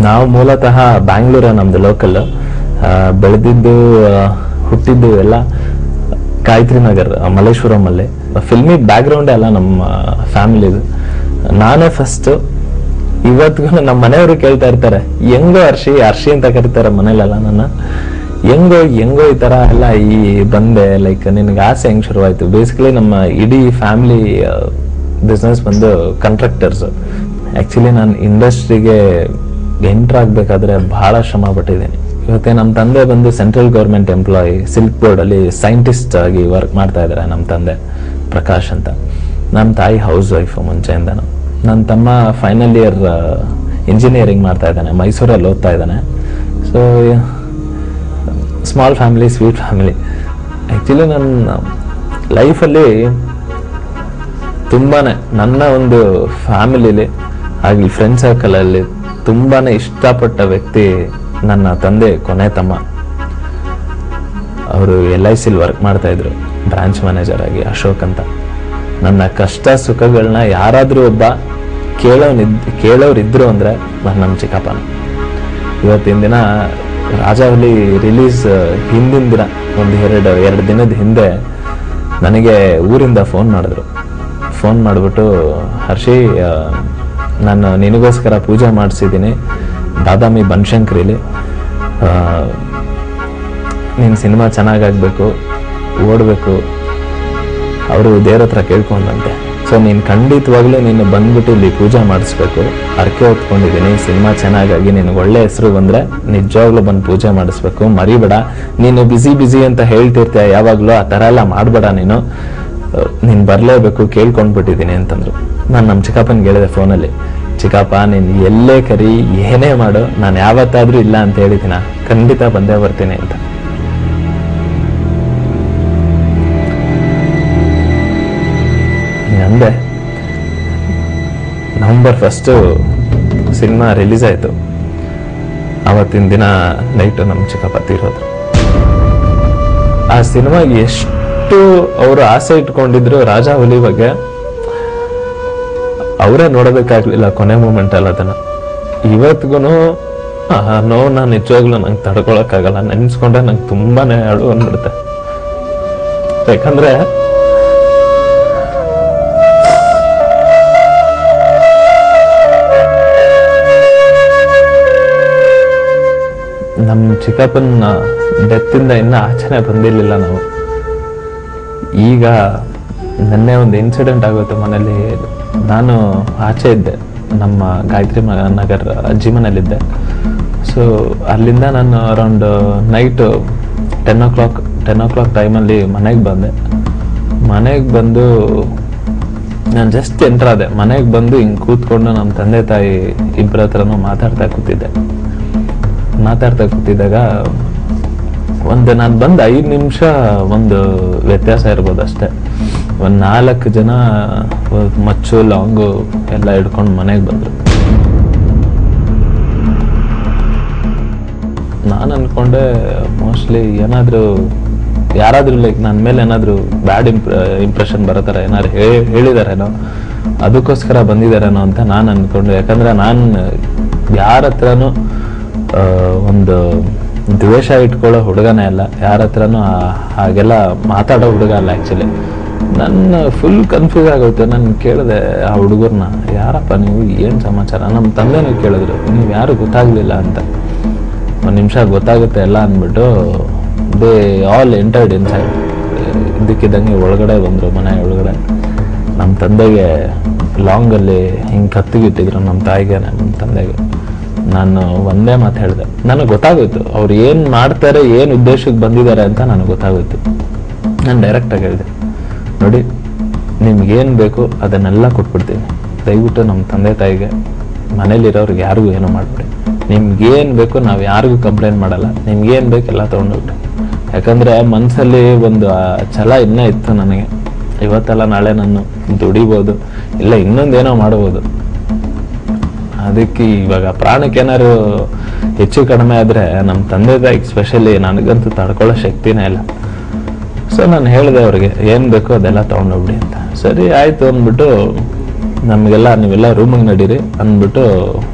ನಾವು ಮೂಲತಃ ಬ್ಯಾಂಗ್ಳೂರ, ನಮ್ದು ಲೋಕಲ್. ಬೆಳೆದಿದ್ದು ಹುಟ್ಟಿದ್ದು ಎಲ್ಲ ಗಾಯತ್ರಿ ನಗರ್, ಮಲ್ಲೇಶ್ವರಂ ಅಲ್ಲಿ. ಫಿಲ್ಮಿ ಬ್ಯಾಕ್ ಗ್ರೌಂಡ್ ಎಲ್ಲ ನಮ್ಮ ಫ್ಯಾಮಿಲಿದು. ನಾನೇ ಫಸ್ಟ್. ಇವತ್ತಿಗೂ ನಮ್ಮ ಮನೆಯವರು ಕೇಳ್ತಾ ಇರ್ತಾರೆ, ಹೆಂಗೋ ಅರ್ಶಿ ಅಂತ ಕರೀತಾರೆ ಮನೇಲೆಲ್ಲ ನನ್ನ. ಹೆಂಗೋ ಈ ತರ ಎಲ್ಲ ಬಂದೆ, ಲೈಕ್ ನಿನ್ಗೆ ಆಸೆ ಹೆಂಗ್ ಶುರುವಾಯ್ತು? ಬೇಸಿಕಲಿ ನಮ್ಮ ಇಡೀ ಫ್ಯಾಮಿಲಿ ಬಿಸ್ನೆಸ್ ಬಂದು ಕಾಂಟ್ರಾಕ್ಟರ್ಸ್. ಆಕ್ಚುಲಿ ನಾನು ಇಂಡಸ್ಟ್ರಿಗೆ ಎಂಟರ್ ಆಗ್ಬೇಕಾದ್ರೆ ಬಹಳ ಶ್ರಮ ಪಟ್ಟಿದ್ದೀನಿ. ಇವತ್ತೇ ನಮ್ಮ ತಂದೆ ಬಂದು central government employee, silk board ಅಲ್ಲಿ ಸೈಂಟಿಸ್ಟ್ ಆಗಿ ವರ್ಕ್ ಮಾಡ್ತಾ ಇದ್ದಾರೆ ನಮ್ಮ ತಂದೆ ಪ್ರಕಾಶ್ ಅಂತ. ನಮ್ಮ ತಾಯಿ ಹೌಸ್ ವೈಫ್ ಮುಂಚೆಯಿಂದನು. ನನ್ನ ತಮ್ಮ ಫೈನಲ್ ಇಯರ್ ಇಂಜಿನಿಯರಿಂಗ್ ಮಾಡ್ತಾ ಇದ್ದಾನೆ, ಮೈಸೂರಲ್ಲಿ ಓದ್ತಾ ಇದ್ದಾನೆ. So small family, sweet family. Actually ನನ್ನ ಲೈಫಲ್ಲಿ ತುಂಬಾನೇ ನನ್ನ ಒಂದು ಫ್ಯಾಮಿಲಿಲಿ ಆಗಲಿ ಫ್ರೆಂಡ್ ಸರ್ಕಲಲ್ಲಿ ತುಂಬಾನೇ ಇಷ್ಟಪಟ್ಟ ವ್ಯಕ್ತಿ ನನ್ನ ತಂದೆ ಕೊನೆ ತಮ್ಮ. ಅವರು LIC ವರ್ಕ್ ಮಾಡ್ತಾ ಇದ್ರು, ಬ್ರಾಂಚ್ ಮ್ಯಾನೇಜರ್ ಆಗಿ, ಅಶೋಕ್ ಅಂತ. ನನ್ನ ಕಷ್ಟ ಸುಖಗಳನ್ನ ಯಾರಾದ್ರೂ ಒಬ್ಬ ಕೇಳೋರಿದ್ರು ಅಂದ್ರೆ ನಮ್ಮ ಚಿಕ್ಕಪ್ಪನ. ಇವತ್ತಿನ ದಿನ ರಾಜಾವಲಿ ರಿಲೀಸ್ ಹಿಂದಿನ ದಿನ ಎರಡು ದಿನದ ಹಿಂದೆ ನನಗೆ ಊರಿಂದ ಫೋನ್ ಮಾಡಿದ್ರು. ಫೋನ್ ಮಾಡಿಬಿಟ್ಟು, ಹರ್ಷಿ, ನಾನು ನಿನಗೋಸ್ಕರ ಪೂಜೆ ಮಾಡಿಸಿದ್ದೀನಿ ಬಾದಾಮಿ ಬನಶಂಕರಿಲಿ. ನೀನು ಸಿನಿಮಾ ಚೆನ್ನಾಗಾಗಬೇಕು, ಓಡಬೇಕು, ಅವರು ದೇವ್ರ ಹತ್ರ ಕೇಳ್ಕೊಂಡಂತೆ. ಸೊ ನೀನು ಖಂಡಿತವಾಗ್ಲೂ ನೀನು ಬಂದ್ಬಿಟ್ಟು ಇಲ್ಲಿ ಪೂಜೆ ಮಾಡಿಸ್ಬೇಕು, ಅರ್ಕೆ ಹೊತ್ಕೊಂಡಿದ್ದೀನಿ, ಸಿನಿಮಾ ಚೆನ್ನಾಗಾಗಿ ನಿನಗೆ ಒಳ್ಳೆ ಹೆಸರು ಬಂದರೆ ನಿಜವಾಗ್ಲೂ ಬಂದು ಪೂಜೆ ಮಾಡಿಸ್ಬೇಕು, ಮರಿಬೇಡ. ನೀನು ಬಿಸಿ ಅಂತ ಹೇಳ್ತಿರ್ತೀಯ ಯಾವಾಗಲೂ, ಆ ಥರ ಎಲ್ಲ ಮಾಡಬೇಡ, ನೀನು ಬರಲೇಬೇಕು, ಕೇಳ್ಕೊಂಡ್ಬಿಟ್ಟಿದ್ದೀನಿ ಅಂತಂದ್ರು. ನಾನು ನಮ್ಮ ಚಿಕ್ಕಪ್ಪನಿಗೆ ಹೇಳಿದೆ ಫೋನಲ್ಲಿ, ಚಿಕ್ಕಪ್ಪ ನೀನು ಎಲ್ಲೇ ಕರಿ, ಏನೇ ಮಾಡು, ನಾನು ಯಾವತ್ತಾದ್ರೂ ಇಲ್ಲ ಅಂತ ಹೇಳಿದ್ದೀನ, ಖಂಡಿತ ಬಂದೇ ಬರ್ತೀನಿ ಅಂತ. ಅಂದೆ ನವೆಂಬರ್ 1 ಸಿನಿಮಾ ರಿಲೀಸ್ ಆಯ್ತು. ಅವತ್ತಿನ ದಿನ ನೈಟು ನಮ್ಮ ಚಿಕ್ಕಪ್ಪ ತೀರೋದ್ರು. ಆ ಸಿನಿಮಾ ಎಷ್ಟು ಅವರು ಆಸೆ ಇಟ್ಕೊಂಡಿದ್ರು ರಾಜಾಹುಲಿ ಬಗ್ಗೆ, ಅವರೇ ನೋಡೋದಕ್ಕಾಗ್ಲಿಲ್ಲ ಕೊನೆ ಮೂಮೆಂಟ್ ಅಲ್ಲ ಅದನ್ನ. ಇವತ್ತಿಗೂ ನೋವನ್ನ ನಿಜವಾಗ್ಲೂ ನಂಗೆ ತಡ್ಕೊಳಕ್ಕಾಗಲ್ಲ. ನೆನ್ಸ್ಕೊಂಡ್ರೆ ನಂಗೆ ತುಂಬಾನೇ ಅಳು ಅಂದ್ಬಿಡುತ್ತೆ. ಯಾಕಂದ್ರೆ ನಮ್ಮ ಚಿಕ್ಕಪ್ಪನ ಡೆತ್ತಿಂದ ಇನ್ನೂ ಆಚೆನೆ ಬಂದಿರಲಿಲ್ಲ ನಾವು. ಈಗ ನೆನ್ನೆ ಒಂದು ಇನ್ಸಿಡೆಂಟ್ ಆಗುತ್ತೆ ಮನೇಲಿ. ನಾನು ಆಚೆ ಇದ್ದೆ, ನಮ್ಮ ಗಾಯತ್ರಿ ನಗರ್ ಅಜ್ಜಿ ಮನೇಲಿದ್ದೆ. ಸೊ ಅಲ್ಲಿಂದ ನಾನು ಅರೌಂಡ್ ನೈಟ್ 10 o'clock ಟೈಮಲ್ಲಿ ಮನೆಗೆ ಬಂದೆ. ಮನೆಗೆ ಬಂದು ನಾನು ಜಸ್ಟ್ ಎಂಟರ್ ಆದೆ. ಮನೆಗೆ ಬಂದು ಹಿಂಗೆ ಕೂತ್ಕೊಂಡು ನಮ್ಮ ತಂದೆ ತಾಯಿ ಇಬ್ಬರ ಹತ್ರನೂ ಮಾತಾಡ್ತಾ ಕೂತಿದ್ದಾಗ ನಾನು ಬಂದು 5 ನಿಮಿಷ ಒಂದು ವ್ಯತ್ಯಾಸ ಇರ್ಬೋದು ಅಷ್ಟೇ. ಒಂದು 4 ಜನ ಮಚ್ಚು ಲಾಂಗು ಎಲ್ಲ ಹಿಡ್ಕೊಂಡು ಮನೆಗೆ ಬಂದರು. ನಾನು ಅನ್ಕೊಂಡೆ ಮೋಸ್ಟ್ಲಿ ಯಾರಾದ್ರೂ ಲೈಕ್ ನನ್ನ ಮೇಲೆ ಏನಾದ್ರು ಬ್ಯಾಡ್ ಇಂಪ್ರೆಷನ್ ಬರೋ ಥರ ಏನಾದ್ರು ಹೇಳಿದಾರೇನೋ, ಅದಕ್ಕೋಸ್ಕರ ಬಂದಿದ್ದಾರೇನೋ ಅಂತ ನಾನು ಅನ್ಕೊಂಡೆ. ಯಾಕಂದ್ರೆ ನಾನು ಯಾರ ಹತ್ರನೂ ಒಂದು ದ್ವೇಷ ಇಟ್ಕೊಳ್ಳೋ ಹುಡುಗನೇ ಅಲ್ಲ, ಯಾರ ಹತ್ರನೂ ಹಾಗೆಲ್ಲ ಮಾತಾಡೋ ಹುಡುಗ ಅಲ್ಲ. ಆ್ಯಕ್ಚುಲಿ ನನ್ನ ಫುಲ್ ಕನ್ಫ್ಯೂಸ್ ಆಗೋಯ್ತು. ನಾನು ಕೇಳಿದೆ ಆ ಹುಡುಗರ್ನ, ಯಾರಪ್ಪ ನೀವು, ಏನು ಸಮಾಚಾರ? ನಮ್ಮ ತಂದೆನೂ ಕೇಳಿದ್ರು, ನೀವು ಯಾರು ಗೊತ್ತಾಗ್ಲಿಲ್ಲ ಅಂತ. ಒಂದು ನಿಮಿಷ ಗೊತ್ತಾಗುತ್ತೆ ಎಲ್ಲ ಅಂದ್ಬಿಟ್ಟು ದೇ ಆಲ್ ಎಂಟರ್ಡ್ ಇನ್ಸೈಡ್. ಇದಕ್ಕಿದ್ದಂಗೆ ಒಳಗಡೆ ಬಂದರು, ಮನೆ ಒಳಗಡೆ. ನಮ್ಮ ತಂದೆಗೆ ಲಾಂಗಲ್ಲಿ ಹಿಂಗೆ ಕತ್ತಿಗಿಟ್ಟಿದ್ರು, ನಮ್ಮ ತಾಯಿಗೆ ನಮ್ಮ ತಂದೆಗೆ. ನಾನು ಒಂದೇ ಮಾತು ಹೇಳಿದೆ. ನನಗೆ ಗೊತ್ತಾಗೋಯ್ತು ಅವ್ರು ಏನು ಮಾಡ್ತಾರೆ, ಏನು ಉದ್ದೇಶಕ್ಕೆ ಬಂದಿದ್ದಾರೆ ಅಂತ ನನಗೆ ಗೊತ್ತಾಗೋಯ್ತು. ನಾನು ಡೈರೆಕ್ಟಾಗಿ ಹೇಳಿದೆ, ನೋಡಿ ನಿಮ್ಗೇನು ಬೇಕು ಅದನ್ನೆಲ್ಲ ಕೊಟ್ಬಿಡ್ತೀನಿ, ದಯವಿಟ್ಟು ನಮ್ಮ ತಂದೆ ತಾಯಿಗೆ, ಮನೇಲಿರೋರಿಗೆ ಯಾರಿಗೂ ಏನೂ ಮಾಡಿಬಿಡಿ. ನಿಮ್ಗೇನು ಬೇಕು ನಾವು ಯಾರಿಗೂ ಕಂಪ್ಲೇಂಟ್ ಮಾಡಲ್ಲ, ನಿಮ್ಗೇನು ಬೇಕು ಎಲ್ಲ ತೊಗೊಂಡೋಗ್ಬಿಡಿ. ಯಾಕಂದರೆ ಮನಸ್ಸಲ್ಲಿ ಒಂದು ಛಲ ಇನ್ನೂ ಇತ್ತು ನನಗೆ. ಇವತ್ತೆಲ್ಲ ನಾಳೆ ನಾನು ದುಡಿಬೋದು, ಇಲ್ಲ ಇನ್ನೊಂದೇನೋ ಮಾಡ್ಬೋದು. ಅದಕ್ಕೆ ಇವಾಗ ಪ್ರಾಣಕ್ಕೇನಾದ್ರು ಹೆಚ್ಚು ಕಡಿಮೆ ಆದರೆ ನಮ್ಮ ತಂದೆ ತಾಯಿಗೆ ಸ್ಪೆಷಲಿ ನನಗಂತೂ ತಡ್ಕೊಳ್ಳೋ ಶಕ್ತಿನೇ ಇಲ್ಲ. ಸೊ ನಾನು ಹೇಳಿದೆ ಅವ್ರಿಗೆ ಏನು ಬೇಕೋ ಅದೆಲ್ಲ ತೊಗೊಂಡೋಗ್ಬಿಡಿ ಅಂತ. ಸರಿ ಆಯಿತು ಅಂದ್ಬಿಟ್ಟು ನಮಗೆಲ್ಲ ನೀವೆಲ್ಲ ರೂಮಿಗೆ ನಡೀರಿ ಅಂದ್ಬಿಟ್ಟು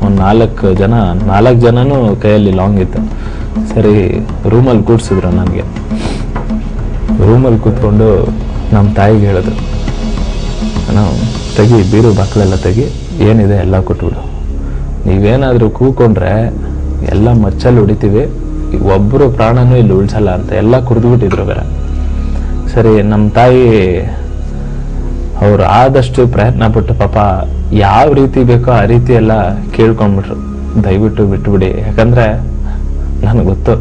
ಒಂದು 4 ಜನನೂ ಕೈಯಲ್ಲಿ ಲಾಂಗ್ ಇತ್ತು. ಸರಿ ರೂಮಲ್ಲಿ ಕೂಡ್ಸಿದ್ರು. ನನಗೆ ರೂಮಲ್ಲಿ ಕೂತ್ಕೊಂಡು ನಮ್ಮ ತಾಯಿಗೆ ಹೇಳಿದ್ರು, ನಾವು ತೆಗಿ ಬೀರು ಬಾಕ್ಲೆಲ್ಲ ತೆಗಿ, ಏನಿದೆ ಎಲ್ಲ ಕೊಟ್ಬಿಡು, ನೀವೇನಾದರೂ ಕೂಕೊಂಡ್ರೆ ಎಲ್ಲ ಮಚ್ಚಲ್ಲಿ ಹೊಡಿತೀವಿ, ಒಬ್ಬರು ಪ್ರಾಣನೂ ಇಲ್ಲಿ ಉಳಿಸಲ್ಲ ಅಂತ ಎಲ್ಲ ಕುಡಿದ್ಬಿಟ್ಟಿದ್ರು ಬೇರೆ. ಸರಿ ನಮ್ಮ ತಾಯಿ ಅವ್ರು ಆದಷ್ಟು ಪ್ರಯತ್ನ ಪಟ್ಟು ಪಾಪ ಯಾವ ರೀತಿ ಬೇಕೋ ಆ ರೀತಿ ಎಲ್ಲ ಕೇಳ್ಕೊಂಡ್ಬಿಟ್ರು, ದಯವಿಟ್ಟು ಬಿಟ್ಬಿಡಿ. ಯಾಕಂದ್ರೆ ನನಗೆ ಗೊತ್ತು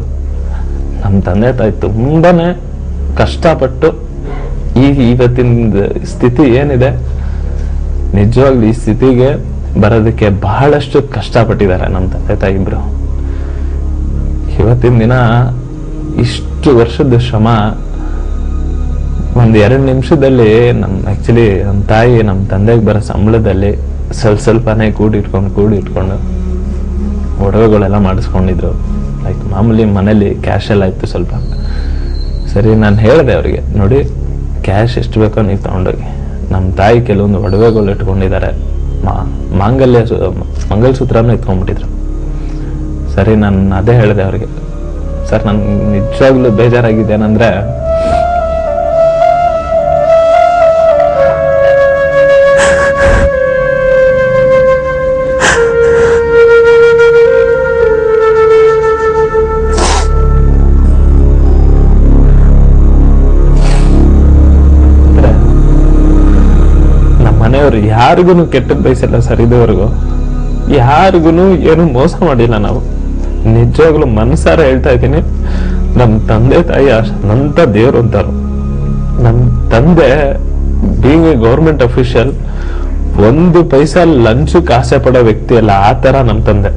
ನಮ್ಮ ತಂದೆ ತಾಯಿ ತುಂಬಾನೇ ಕಷ್ಟಪಟ್ಟು ಇವತ್ತಿನ ಸ್ಥಿತಿ ಏನಿದೆ, ನಿಜವಾಗ್ಲೂ ಈ ಸ್ಥಿತಿಗೆ ಬರೋದಕ್ಕೆ ಬಹಳಷ್ಟು ಕಷ್ಟಪಟ್ಟಿದ್ದಾರೆ ನಮ್ಮ ತಂದೆ ತಾಯಿ ಇಬ್ರು. ಇವತ್ತಿನ ದಿನ ಇಷ್ಟು ವರ್ಷದ ಶ್ರಮ ಒಂದ್ 2 ನಿಮಿಷದಲ್ಲಿ ಆಕ್ಚುಲಿ ನಮ್ಮ ತಾಯಿ ನಮ್ಮ ತಂದೆಗೆ ಬರೋ ಸಂಬಳದಲ್ಲಿ ಸ್ವಲ್ಪನೇ ಕೂಡಿಟ್ಕೊಂಡು ಒಡವೆಗಳೆಲ್ಲ ಮಾಡಿಸ್ಕೊಂಡಿದ್ರು. ಲೈಕ್ ಮಾಮೂಲಿ ಮನೇಲಿ ಕ್ಯಾಶ್ ಎಲ್ಲ ಇತ್ತು ಸ್ವಲ್ಪ. ಸರಿ ನಾನು ಹೇಳಿದೆ ಅವ್ರಿಗೆ, ನೋಡಿ ಕ್ಯಾಶ್ ಎಷ್ಟು ಬೇಕೋ ನೀವು ತಗೊಂಡೋಗಿ, ನಮ್ಮ ತಾಯಿ ಕೆಲವೊಂದು ಒಡವೆಗಳು ಇಟ್ಕೊಂಡಿದ್ದಾರೆ, ಮಂಗಲಸೂತ್ರನೂ ಇಟ್ಕೊಂಡ್ಬಿಟ್ಟಿದ್ರು. ಸರಿ ನಾನು ಅದೇ ಹೇಳಿದೆ ಅವ್ರಿಗೆ, ಸರ್ ನನ್ ನಿಜವಾಗ್ಲೂ ಬೇಜಾರಾಗಿದ್ದೇನಂದ್ರೆ ಮನೆಯವ್ರು ಯಾರಿಗೂ ಕೆಟ್ಟದ್ ಬಯಸಿಲ್ಲ ಸರ್, ಇದುವರೆಗೂ ಯಾರಿಗೂ ಏನು ಮೋಸ ಮಾಡಿಲ್ಲ ನಾವು. ನಿಜವಾಗ್ಲೂ ಮನಸಾರ ಹೇಳ್ತಾ ಇದ್ದೀನಿ, ನಮ್ ತಂದೆ ತಾಯಿ ಅನಂತ ದೇವ್ರು ಅಂತಾರು. ನಮ್ ತಂದೆ ಬೀಂಗ್ ಎ ಗೌರ್ಮೆಂಟ್ ಅಫಿಷಿಯಲ್ 1 ಪೈಸಾ ಲಂಚಕ್ಕೆ ಆಸೆ ಪಡೋ ವ್ಯಕ್ತಿ ಅಲ್ಲ, ಆ ತರ ನಮ್ ತಂದೆ.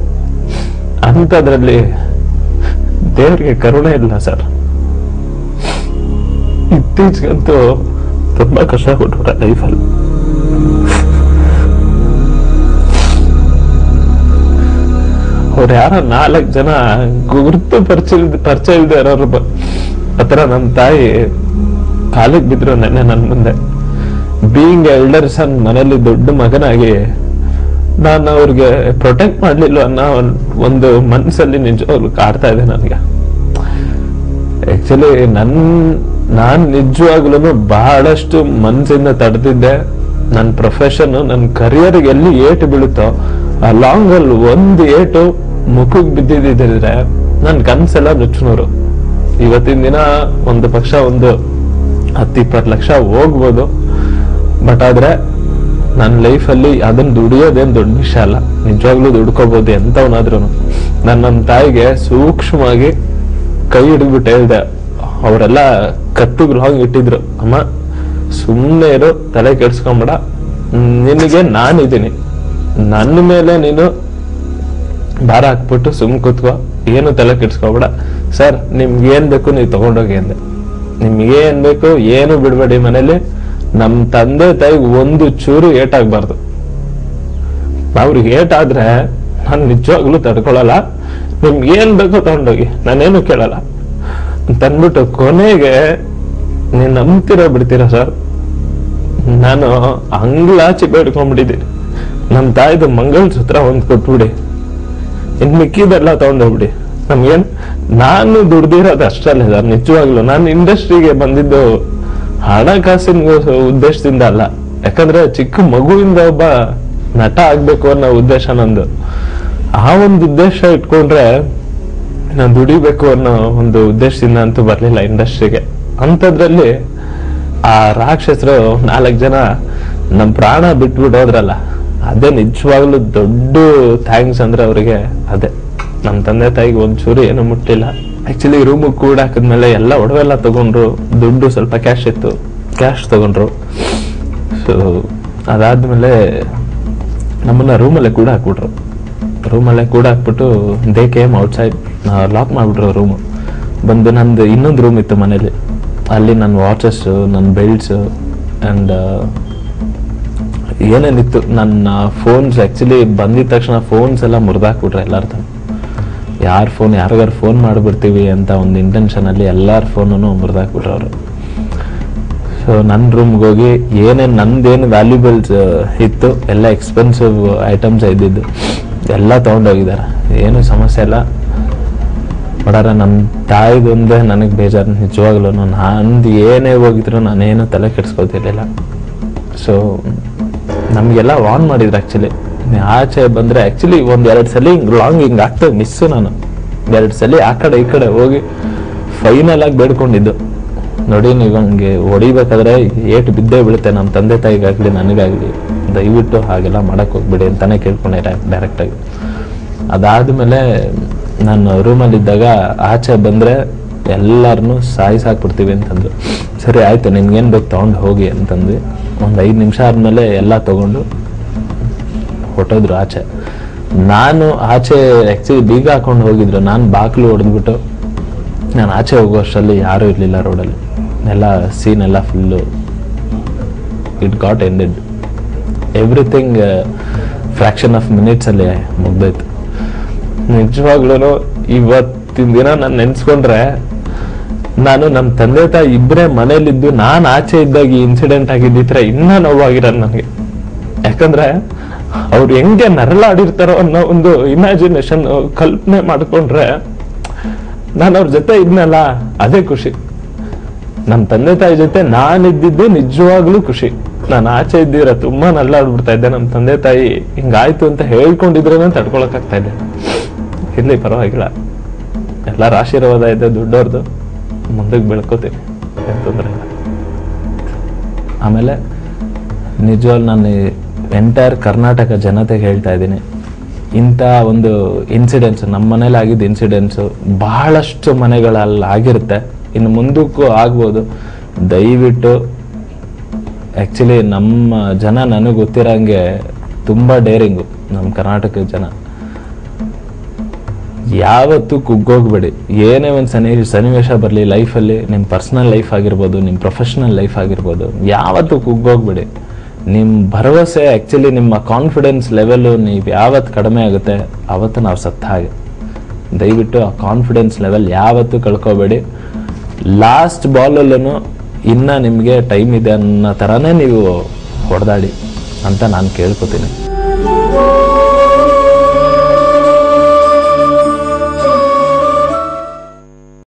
ಅಂತದ್ರಲ್ಲಿ ದೇವ್ರಿಗೆ ಕರುಣೆ ಇಲ್ಲ ಸರ್. ಇತ್ತೀಚೆಗಂತೂ ತುಂಬಾ ಕಷ್ಟ ಕೊಟ್ಬಿಟ್ಟ ಲೈಫಲ್ಲಿ. ಅವ್ರು ಯಾರೋ 4 ಜನ ಗುರುತು ಪರಿಚಯ ಇಲ್ದೇ ಇರೋರು ಹತ್ರ ನಮ್ ತಾಯಿ ಕಾಲಿಗೆ ಬಿದ್ರು ನೆನ್ನೆ ನನ್ ಮುಂದೆ. ಬೀಯಿಂಗ್ ಎಲ್ಡರ್ ಸನ್, ಮನೇಲಿ ದೊಡ್ಡ ಮಗನಾಗಿ ನಾನು ಅವ್ರಿಗೆ ಪ್ರೊಟೆಕ್ಟ್ ಮಾಡ್ಲಿಲ್ಲ ಅನ್ನೋ ಒಂದು ಮನ್ಸಲ್ಲಿ ನಿಜವಾಗ್ಲು ಕಾಡ್ತಾ ಇದೆ ನನಗೆ. ಆಕ್ಚುಲಿ ನಾನ್ ನಿಜವಾಗ್ಲೂ ಬಹಳಷ್ಟು ಮನ್ಸಿಂದ ತಡೆದಿದ್ದೆ. ನನ್ನ ಪ್ರೊಫೆಷನ್, ನನ್ನ ಕರಿಯರ್ಗೆ ಎಲ್ಲಿ ಏಟು ಬೀಳುತ್ತೋ ಆ ಲಾಂಗ್ ಅಲ್ಲಿ ಒಂದು ಏಟು ಮುಖಕ್ಕೆ ಬಿದ್ದಿದ್ರೆ ನನ್ ಕನ್ಸೆಲ್ಲ ನುಚ್ಚುನೂರು. ಇವತ್ತಿನ ದಿನ ಒಂದು ಪಕ್ಷ ಒಂದು 10-20 ಲಕ್ಷ ಹೋಗ್ಬೋದು, ಬಟ್ ಆದ್ರೆ ನನ್ನ ಲೈಫಲ್ಲಿ ಅದನ್ನ ದುಡಿಯೋದೇನ್ ದೊಡ್ಡ ವಿಷಯ ಅಲ್ಲ. ನಿಜವಾಗ್ಲೂ ದುಡ್ಕೋಬಹುದು ಎಂತವನಾದ್ರೂ. ನನ್ನ ತಾಯಿಗೆ ಸೂಕ್ಷ್ಮವಾಗಿ ಕೈ ಹಿಡಿದ್ಬಿಟ್ಟು ಹೇಳ್ದೆ, ಅವರೆಲ್ಲ ಕತ್ತಿಗೆ ಲಾಂಗ್ ಇಟ್ಟಿದ್ರು, ಅಮ್ಮ ಸುಮ್ಮನೆ ಇರು, ತಲೆ ಕೆಡ್ಸ್ಕೊಂಬೇಡ, ನಿನಗೆ ನಾನಿದ್ದೀನಿ, ನನ್ನ ಮೇಲೆ ನೀನು ಭಾರ ಹಾಕ್ಬಿಟ್ಟು ಸುಮ್ ಕೂತ್ಕೋ, ಏನು ತಲೆ ಕೆಡ್ಸ್ಕೊಬೇಡ. ಸರ್ ನಿಮ್ಗೆ ಏನ್ ಬೇಕು ನೀವು ತಗೊಂಡೋಗಿ ಅಂದೆ. ನಿಮ್ಗೆ ಏನ್ ಬೇಕು ಏನು ಬಿಡ್ಬೇಡಿ ಮನೇಲಿ. ನಮ್ ತಂದೆ ತಾಯಿಗೆ ಒಂದು ಚೂರು ಏಟಾಗ್ಬಾರ್ದು. ಅವ್ರಿಗೆ ಏಟಾದ್ರೆ ನಾನು ನಿಜವಾಗ್ಲೂ ತಡ್ಕೊಳಲ್ಲ. ನಿಮ್ಗೆ ಏನ್ ಬೇಕೋ ತಗೊಂಡೋಗಿ, ನಾನೇನು ಕೇಳಲ್ಲ ಅಂತನ್ಬಿಟ್ಟು ಕೊನೆಗೆ ನೀನ್ ನಂಬ್ತಿರೋ ಬಿಡ್ತೀರಾ ಸರ್, ನಾನು ಅಂಗ್ಲಾಚಿ ಬೇಡ್ಕೊಂಡ್ಬಿಟ್ಟಿದ್ದೀನಿ, ನಮ್ ತಾಯಿದು ಮಂಗಲಸೂತ್ರ ಒಂದ್ ಕೊಟ್ಬಿಡಿ, ಇನ್ ಮಿಕ್ಕಿದೆಲ್ಲ ತಗೊಂಡೋಗ್ಬಿಡಿ. ನಮ್ಗೇನ್ ನಾನು ದುಡ್ದಿರೋದು ಅಷ್ಟಲ್ಲೇ ಸರ್. ನಿಜವಾಗ್ಲು ನಾನು ಇಂಡಸ್ಟ್ರಿಗೆ ಬಂದಿದ್ದು ಹಣಕಾಸಿನ ಉದ್ದೇಶದಿಂದ ಅಲ್ಲ. ಯಾಕಂದ್ರೆ ಚಿಕ್ಕ ಮಗುವಿಂದ ಒಬ್ಬ ನಟ ಆಗ್ಬೇಕು ಅನ್ನೋ ಉದ್ದೇಶ ನಂದು. ಆ ಒಂದು ಉದ್ದೇಶ ಇಟ್ಕೊಂಡ್ರೆ ನಾನು ದುಡಿಬೇಕು ಅನ್ನೋ ಒಂದು ಉದ್ದೇಶದಿಂದ ಅಂತೂ ಬರ್ಲಿಲ್ಲ ಇಂಡಸ್ಟ್ರಿಗೆ. ಅಂತದ್ರಲ್ಲಿ ಆ ರಾಕ್ಷಸರು 4 ಜನ ನಮ್ ಪ್ರಾಣ ಬಿಟ್ಬಿಟ್ಟೋದ್ರಲ್ಲ, ಅದೇ ನಿಜವಾಗ್ಲೂ ದೊಡ್ಡ ಥ್ಯಾಂಕ್ಸ್ ಅಂದ್ರೆ ಅವ್ರಿಗೆ. ಅದೇ ನಮ್ ತಂದೆ ತಾಯಿಗೆ ಒಂಚೂರು ಏನು ಮುಟ್ಟಿಲ್ಲ. ಆಕ್ಚುಲಿ ರೂಮ್ ಕೂಡ ಹಾಕಿದ್ಮೇಲೆ ಎಲ್ಲ ಒಡವೆಲ್ಲ ತಗೊಂಡ್ರು, ದುಡ್ಡು ಸ್ವಲ್ಪ ಕ್ಯಾಶ್ ಇತ್ತು, ಕ್ಯಾಶ್ ತಗೊಂಡ್ರು. ಸೊ ಅದಾದ್ಮೇಲೆ ನಮ್ಮನ್ನ ರೂಮಲ್ಲೇ ಕೂಡ ಹಾಕ್ಬಿಟ್ರು. ರೂಮಲ್ಲೇ ಕೂಡ ಹಾಕ್ಬಿಟ್ಟು ದೇ ಕೇಮ್ ಔಟ್ಸೈಡ್, ಲಾಕ್ ಮಾಡ್ಬಿಟ್ರು ರೂಮ್. ಬಂದು ನಂದು ಇನ್ನೊಂದು ರೂಮ್ ಇತ್ತು ಮನೇಲಿ, ಅಲ್ಲಿ ನನ್ನ ವಾಚಸ್, ನನ್ನ ಬೆಲ್ಟ್ಸ್ ಅಂಡ್ ಏನೇನಿತ್ತು, ನನ್ನ ಫೋನ್ಸ್. ಆಕ್ಚುಲಿ ಬಂದಿದ ತಕ್ಷಣ ಫೋನ್ಸ್ ಎಲ್ಲ ಮುರಿದಾಕ್ಬಿಟ್ರೆ ಎಲ್ಲಾರ್ದು. ಯಾರಿಗಾರು ಫೋನ್ ಮಾಡ್ಬಿಡ್ತೀವಿ ಅಂತ ಒಂದು ಇಂಟೆನ್ಷನ್ ಅಲ್ಲಿ ಎಲ್ಲಾರ ಫೋನನ್ನು ಮುರಿದಾಕ್ಬಿಟ್ರು ಅವರು. ಸೊ ಸೊ ನನ್ನ ರೂಮ್ಗೆ ಹೋಗಿ ಏನೇನು ನಂದೇನು ವ್ಯಾಲ್ಯೂಬಲ್ಸ್ ಇತ್ತು ಎಲ್ಲ ಎಕ್ಸ್ಪೆನ್ಸಿವ್ ಐಟಮ್ಸ್ ಇದ್ದಿದ್ದು ಎಲ್ಲ ತೊಗೊಂಡೋಗಿದ್ದಾರೆ. ಏನು ಸಮಸ್ಯೆ ಇಲ್ಲ. ಬಡಾರ ನಮ್ಮ ತಾಯಿದೊಂದೇ ನನಗೆ ಬೇಜಾರು ನಿಜವಾಗ್ಲೂ. ನಂದು ಏನೇ ಹೋಗಿದ್ರು ನಾನೇನು ತಲೆ ಕೆಡ್ಸ್ಕೊತಿರ್ಲಿಲ್ಲ. ಸೊ ನಮಗೆಲ್ಲ ವಾರ್ನ್ ಮಾಡಿದ್ರು ಆ್ಯಕ್ಚುಲಿ, ಆಚೆ ಬಂದರೆ ಆ್ಯಕ್ಚುಲಿ 1-2 ಸಲ ಹಿಂಗೆ ಆಗ್ತದೆ ಮಿಸ್ಸು. ನಾನು 2 ಸಲ ಆ ಕಡೆ ಈ ಕಡೆ ಹೋಗಿ ಫೈನಲ್ ಆಗಿ ಬೇಡ್ಕೊಂಡಿದ್ದು, ನೋಡಿ ನೀವು ಹಂಗೆ ಹೊಡಿಬೇಕಾದ್ರೆ ಏಟು ಬಿದ್ದೇ ಬೀಳುತ್ತೆ ನಮ್ಮ ತಂದೆ ತಾಯಿಗಾಗಲಿ ನನಗಾಗಲಿ, ದಯವಿಟ್ಟು ಹಾಗೆಲ್ಲ ಮಾಡಕ್ಕೆ ಹೋಗ್ಬಿಡಿ ಅಂತಾನೆ ಕೇಳ್ಕೊಂಡೆ ಡೈರೆಕ್ಟಾಗಿ. ಅದಾದಮೇಲೆ ನಾನು ರೂಮಲ್ಲಿದ್ದಾಗ ಆಚೆ ಬಂದರೆ ಎಲ್ಲರನ್ನೂ ಸಾಕ್ಬಿಡ್ತೀವಿ ಅಂತಂದ್ರು. ಸರಿ ಆಯಿತು ನಿಮ್ಗೇನು ಬೇಕು ತೊಗೊಂಡು ಹೋಗಿ ಅಂತಂದ್ವಿ. ಒಂದು 5 ನಿಮಿಷ ಆದಮೇಲೆ ಎಲ್ಲ ತೊಗೊಂಡು ಹೊಟ್ಟೋದ್ರು ಆಚೆ. ನಾನು ಆಚೆ ಆ್ಯಕ್ಚುಲಿ ಬೀಗ ಹಾಕೊಂಡು ಹೋಗಿದ್ರು, ನಾನು ಬಾಗಿಲು ಹೊಡೆದ್ಬಿಟ್ಟು ನಾನು ಆಚೆ ಹೋಗೋ ಅಷ್ಟರಲ್ಲಿ ಯಾರೂ ಇರಲಿಲ್ಲ ರೋಡಲ್ಲಿ. ಎಲ್ಲ ಸೀನ್ ಎಲ್ಲ full it got ended. Everything fraction of ಮಿನಿಟ್ಸಲ್ಲಿ ಮುಗ್ದೋಯ್ತು. ನಿಜವಾಗ್ಲೂ ಇವತ್ತಿನ ದಿನ ನಾನು ನೆನೆಸ್ಕೊಂಡ್ರೆ, ನಾನು ನಮ್ಮ ತಂದೆ ತಾಯಿ ಇಬ್ಬರೇ ಮನೇಲಿದ್ದು ನಾನು ಆಚೆ ಇದ್ದಾಗ ಈ ಇನ್ಸಿಡೆಂಟ್ ಆಗಿದ್ದಿದ್ರೆ ಇನ್ನೂ ನೋವಾಗಿರೋದು ನನಗೆ. ಯಾಕಂದ್ರೆ ಅವ್ರು ಹೆಂಗೆ ನರಳಾಡಿರ್ತಾರೋ ಅನ್ನೋ ಒಂದು ಇಮ್ಯಾಜಿನೇಷನ್ ಕಲ್ಪನೆ ಮಾಡ್ಕೊಂಡ್ರೆ, ನಾನು ಅವ್ರ ಜೊತೆ ಇದ್ನಲ್ಲ ಅದೇ ಖುಷಿ. ನಮ್ಮ ತಂದೆ ತಾಯಿ ಜೊತೆ ನಾನಿದ್ದಿದ್ದು ನಿಜವಾಗ್ಲೂ ಖುಷಿ. ನಾನು ಆಚೆ ಇದ್ದಿರ ತುಂಬಾ ನರಳಾಡ್ಬಿಡ್ತಾ ಇದ್ದೆ. ನಮ್ಮ ತಂದೆ ತಾಯಿ ಹಿಂಗಾಯ್ತು ಅಂತ ಹೇಳ್ಕೊಂಡಿದ್ರೆ ತಡ್ಕೊಳಕ್ ಆಗ್ತಾ ಇದ್ದೆ. ಇರ್ಲಿ ಪರವಾಗಿಲ್ಲ, ಎಲ್ಲರ ಆಶೀರ್ವಾದ ಇದೆ ದುಡ್ಡವ್ರದ್ದು, ಮುಂದಕ್ಕೆ ಬೆಳ್ಕೋತೀನಿ ಅಂತಂದ್ರೆ. ಆಮೇಲೆ ನಿಜವಾಗ್ಲೂ ನಾನು ಎಂಟೈರ್ ಕರ್ನಾಟಕ ಜನತೆಗೆ ಹೇಳ್ತಾ ಇದ್ದೀನಿ, ಇಂಥ ಒಂದು ಇನ್ಸಿಡೆಂಟ್ಸ್ ನಮ್ಮ ಮನೇಲಿ ಆಗಿದ್ದ ಇನ್ಸಿಡೆಂಟ್ಸು ಬಹಳಷ್ಟು ಮನೆಗಳಲ್ಲಿ ಆಗಿರುತ್ತೆ, ಇನ್ನು ಮುಂದಕ್ಕೂ ಆಗ್ಬೋದು. ದಯವಿಟ್ಟು ಆ್ಯಕ್ಚುಲಿ ನಮ್ಮ ಜನ ನನಗೆ ಗೊತ್ತಿರೋಂಗೆ ತುಂಬ ಡೇರಿಂಗು ನಮ್ಮ ಕರ್ನಾಟಕದ ಜನ. ಯಾವತ್ತೂ ಕುಗ್ಗೋಗ್ಬೇಡಿ. ಏನೇ ಒಂದು ಸನ್ನಿವೇಶ ಬರಲಿ ಲೈಫಲ್ಲಿ, ನಿಮ್ಮ ಪರ್ಸನಲ್ ಲೈಫ್ ಆಗಿರ್ಬೋದು, ನಿಮ್ಮ ಪ್ರೊಫೆಷ್ನಲ್ ಲೈಫ್ ಆಗಿರ್ಬೋದು, ಯಾವತ್ತೂ ಕುಗ್ಗೋಗ್ಬೇಡಿ. ನಿಮ್ಮ ಭರವಸೆ ಆ್ಯಕ್ಚುಲಿ ನಿಮ್ಮ ಕಾನ್ಫಿಡೆನ್ಸ್ ಲೆವೆಲು ನೀವು ಯಾವತ್ತು ಕಡಿಮೆ ಆಗುತ್ತೆ ಆವತ್ತು ನಾವು ಸತ್ತ ಹಾಗೆ. ದಯವಿಟ್ಟು ಆ ಕಾನ್ಫಿಡೆನ್ಸ್ ಲೆವೆಲ್ ಯಾವತ್ತೂ ಕಳ್ಕೊಬೇಡಿ. ಲಾಸ್ಟ್ ಬಾಲಲ್ಲೂ ಇನ್ನು ನಿಮಗೆ ಟೈಮ್ ಇದೆ ಅನ್ನೋ ಥರನೇ ನೀವು ಹೊಡೆದಾಡಿ ಅಂತ ನಾನು ಕೇಳ್ಕೊತೀನಿ.